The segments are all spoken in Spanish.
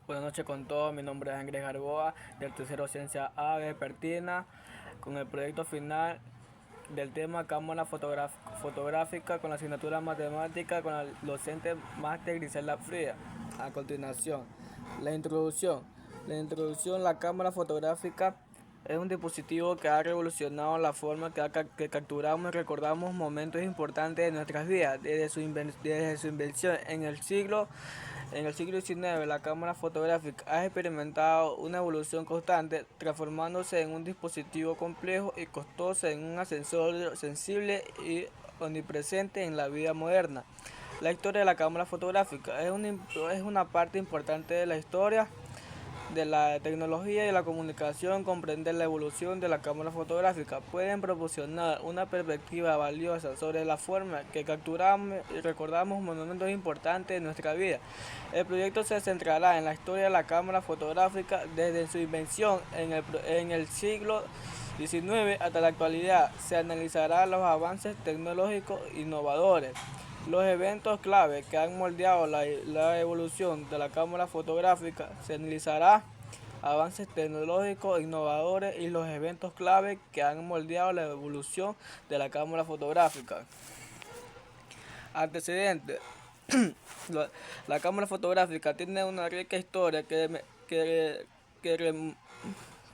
Buenas noches con todos, mi nombre es Andrés Garboa del tercero Ciencia A de Pertina con el proyecto final del tema cámara fotográfica con la asignatura matemática con la docente máster Grisela Fría. A continuación, la introducción. La cámara fotográfica es un dispositivo que ha revolucionado la forma que capturamos y recordamos momentos importantes de nuestras vidas desde su invención en el siglo XIX. La cámara fotográfica ha experimentado una evolución constante, transformándose en un dispositivo complejo y costoso en un ascensor sensible y omnipresente en la vida moderna. La historia de la cámara fotográfica es una parte importante de la historia de la tecnología y la comunicación. Comprender la evolución de la cámara fotográfica pueden proporcionar una perspectiva valiosa sobre la forma que capturamos y recordamos momentos importantes de nuestra vida. El proyecto se centrará en la historia de la cámara fotográfica desde su invención en el siglo XIX hasta la actualidad. Se analizará los avances tecnológicos innovadores, los eventos clave que han moldeado la evolución de la cámara fotográfica. Se analizará avances tecnológicos innovadores y los eventos clave que han moldeado la evolución de la cámara fotográfica. Antecedentes. La cámara fotográfica tiene una rica historia que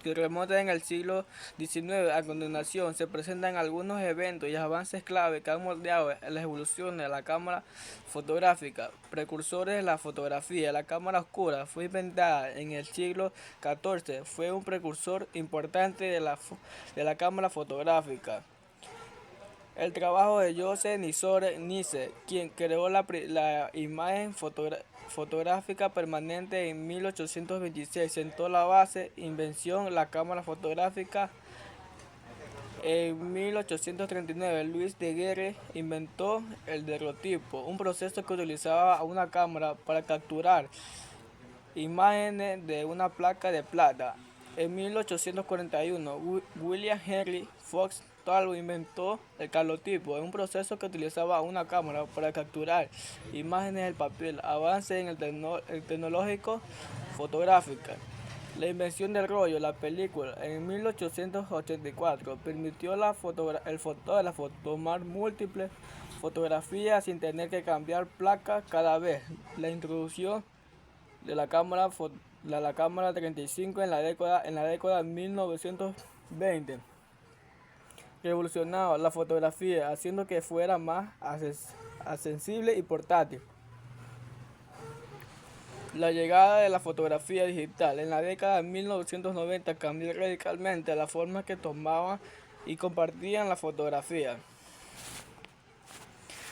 que remonta en el siglo XIX. A continuación se presentan algunos eventos y avances clave que han moldeado la evolución de la cámara fotográfica. Precursores de la fotografía. La cámara oscura fue inventada en el siglo XIV. Fue un precursor importante de la cámara fotográfica. El trabajo de Joseph Nice, quien creó la imagen fotográfica permanente en 1826, sentó la base. Invención la cámara fotográfica. En 1839, Louis Daguerre inventó el daguerrotipo, un proceso que utilizaba una cámara para capturar imágenes de una placa de plata. En 1841, William Henry Fox Talbot inventó el calotipo, un proceso que utilizaba una cámara para capturar imágenes del papel. Avance en el tecnológico fotográfica. La invención del rollo, la película, en 1884 permitió al fotógrafo tomar múltiples fotografías sin tener que cambiar placa cada vez. La introducción de la cámara 35 en la década de 1920 revolucionó la fotografía, haciendo que fuera más accesible y portátil. La llegada de la fotografía digital en la década de 1990 cambió radicalmente la forma que tomaban y compartían la fotografía.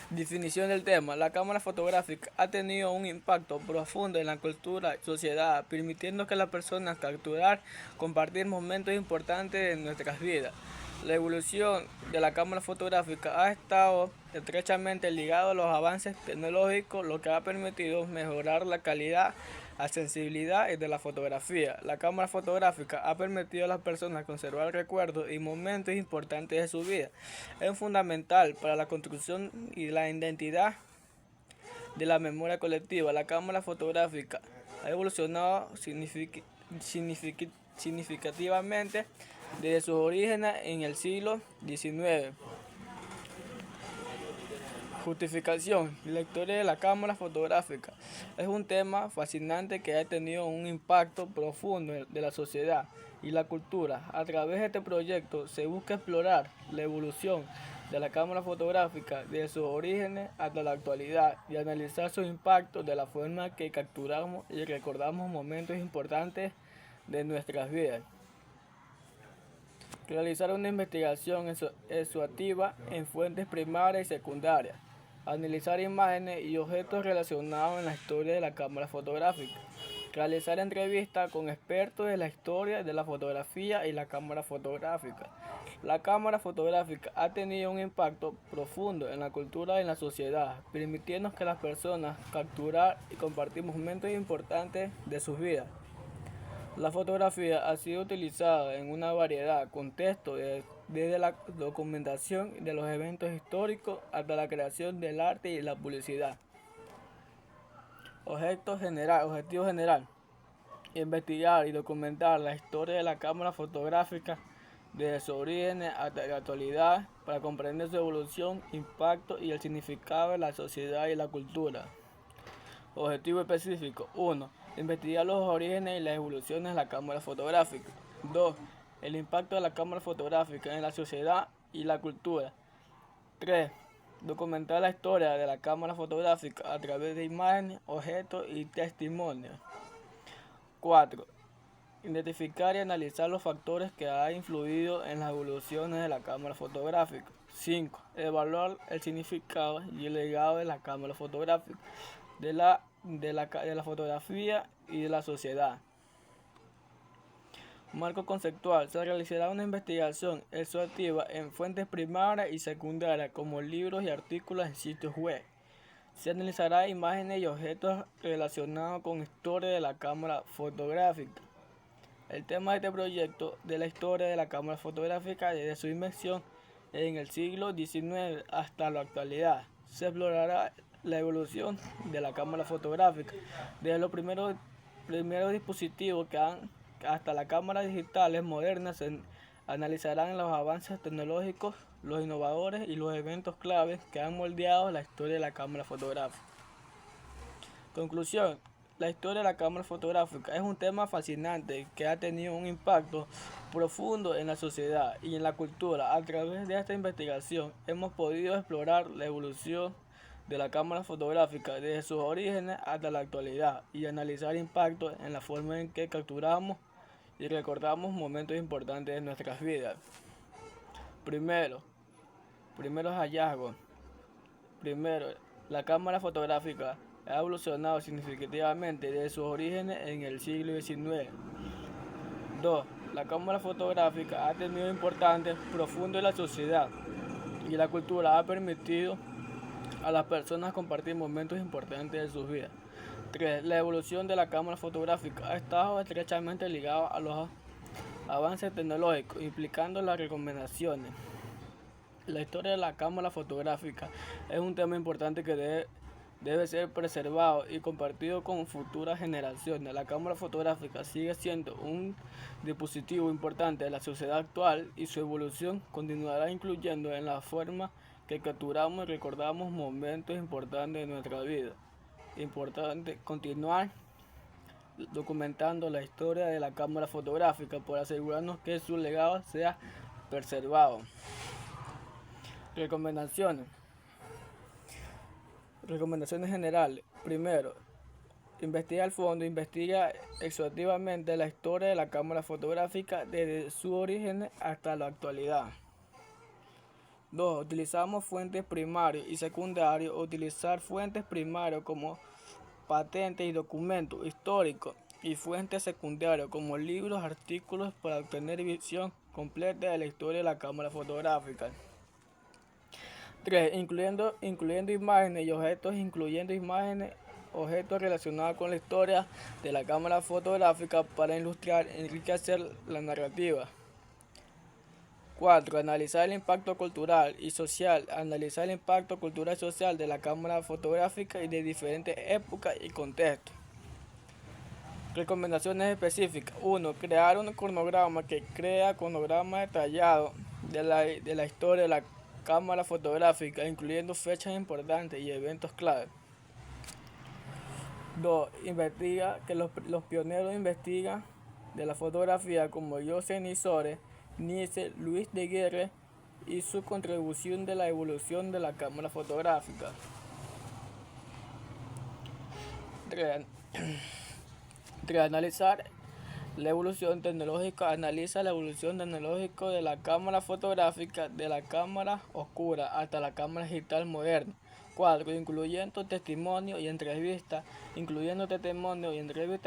Definición del tema. La cámara fotográfica ha tenido un impacto profundo en la cultura y sociedad, permitiendo que las personas capturar, compartir momentos importantes de nuestras vidas. La evolución de la cámara fotográfica ha estado estrechamente ligada a los avances tecnológicos, lo que ha permitido mejorar la calidad, la sensibilidad de la fotografía. La cámara fotográfica ha permitido a las personas conservar recuerdos y momentos importantes de su vida. Es fundamental para la construcción y la identidad de la memoria colectiva. La cámara fotográfica ha evolucionado significativamente desde sus orígenes en el siglo XIX. Justificación. La historia de la cámara fotográfica es un tema fascinante que ha tenido un impacto profundo de la sociedad y la cultura. A través de este proyecto se busca explorar la evolución de la cámara fotográfica desde sus orígenes hasta la actualidad y analizar su impacto de la forma que capturamos y recordamos momentos importantes de nuestras vidas. Realizar una investigación exhaustiva en fuentes primarias y secundarias. Analizar imágenes y objetos relacionados en la historia de la cámara fotográfica. Realizar entrevistas con expertos de la historia de la fotografía y la cámara fotográfica. La cámara fotográfica ha tenido un impacto profundo en la cultura y en la sociedad, permitiendo que las personas capturar y compartir momentos importantes de sus vidas. La fotografía ha sido utilizada en una variedad de contextos, desde la documentación de los eventos históricos hasta la creación del arte y la publicidad. Objetivo general. Investigar y documentar la historia de la cámara fotográfica desde su origen hasta la actualidad para comprender su evolución, impacto y el significado de la sociedad y la cultura. Objetivo específico. 1. Investigar los orígenes y las evoluciones de la cámara fotográfica. 2. El impacto de la cámara fotográfica en la sociedad y la cultura. 3. Documentar la historia de la cámara fotográfica a través de imágenes, objetos y testimonios. 4. Identificar y analizar los factores que han influido en las evoluciones de la cámara fotográfica. 5. Evaluar el significado y el legado de la cámara fotográfica, de la fotografía y de la sociedad. Marco conceptual. Se realizará una investigación exhaustiva en fuentes primarias y secundarias como libros y artículos en sitios web. Se analizará imágenes y objetos relacionados con historia de la cámara fotográfica. El tema de este proyecto de la historia de la cámara fotográfica desde su invención en el siglo XIX hasta la actualidad. Se explorará la evolución de la cámara fotográfica desde los primeros dispositivos hasta las cámaras digitales modernas. Se analizarán los avances tecnológicos, los innovadores y los eventos claves que han moldeado la historia de la cámara fotográfica. Conclusión. La historia de la cámara fotográfica es un tema fascinante que ha tenido un impacto profundo en la sociedad y en la cultura. A través de esta investigación hemos podido explorar la evolución de la cámara fotográfica desde sus orígenes hasta la actualidad y analizar impactos en la forma en que capturamos y recordamos momentos importantes de nuestras vidas. Primeros hallazgos. Primero, la cámara fotográfica ha evolucionado significativamente desde sus orígenes en el siglo XIX. 2. La cámara fotográfica ha tenido importantes profundos en la sociedad y la cultura, ha permitido a las personas compartir momentos importantes de sus vidas. 3. La evolución de la cámara fotográfica ha estado estrechamente ligada a los avances tecnológicos, implicando las recomendaciones. La historia de la cámara fotográfica es un tema importante que debe ser preservado y compartido con futuras generaciones. La cámara fotográfica sigue siendo un dispositivo importante de la sociedad actual y su evolución continuará incluyendo en la forma que capturamos y recordamos momentos importantes de nuestra vida. Importante continuar documentando la historia de la cámara fotográfica por asegurarnos que su legado sea preservado. Recomendaciones generales. Primero, investiga al fondo, investiga exhaustivamente la historia de la cámara fotográfica desde su origen hasta la actualidad. 2. Utilizamos fuentes primarias y secundarias. Utilizar fuentes primarias como patentes y documentos históricos y fuentes secundarias como libros, artículos para obtener visión completa de la historia de la cámara fotográfica. 3. Incluyendo imágenes y objetos, objetos relacionados con la historia de la cámara fotográfica para ilustrar y enriquecer la narrativa. 4. Analizar el impacto cultural y social. Analizar el impacto cultural y social de la cámara fotográfica y de diferentes épocas y contextos. Recomendaciones específicas. 1. Crear un cronograma que crea cronograma detallado de la historia de la cámara fotográfica, incluyendo fechas importantes y eventos clave. 2. Investiga que los pioneros investigan de la fotografía como Joseph Nisore, Nice, Luis de Guerre y su contribución de la evolución de la cámara fotográfica. 3. Analizar la evolución tecnológica. Analiza la evolución tecnológica de la cámara fotográfica, de la cámara oscura hasta la cámara digital moderna. 4. Incluyendo testimonios y entrevistas.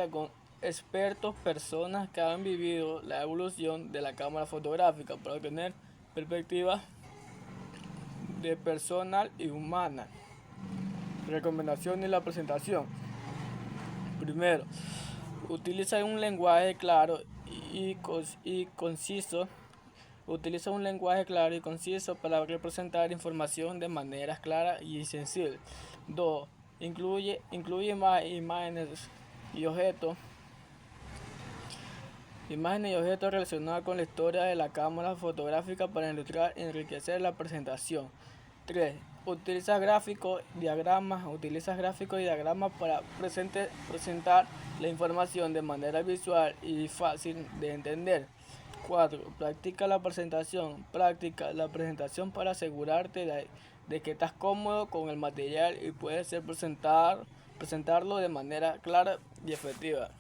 Con expertos, personas que han vivido la evolución de la cámara fotográfica para obtener perspectivas de personal y humana. Recomendación y la presentación. Primero, utiliza un lenguaje claro y conciso. Utiliza un lenguaje claro y conciso para representar información de manera clara y sensible. 2. Incluye imágenes y objetos Imágenes y objetos relacionados con la historia de la cámara fotográfica para ilustrar y enriquecer la presentación. 3. Utiliza gráficos y diagramas para presentar la información de manera visual y fácil de entender. 4. Practica la presentación. Practica la presentación para asegurarte de que estás cómodo con el material y puedes presentarlo de manera clara y efectiva.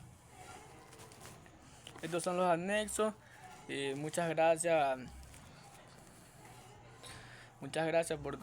Estos son los anexos y muchas gracias por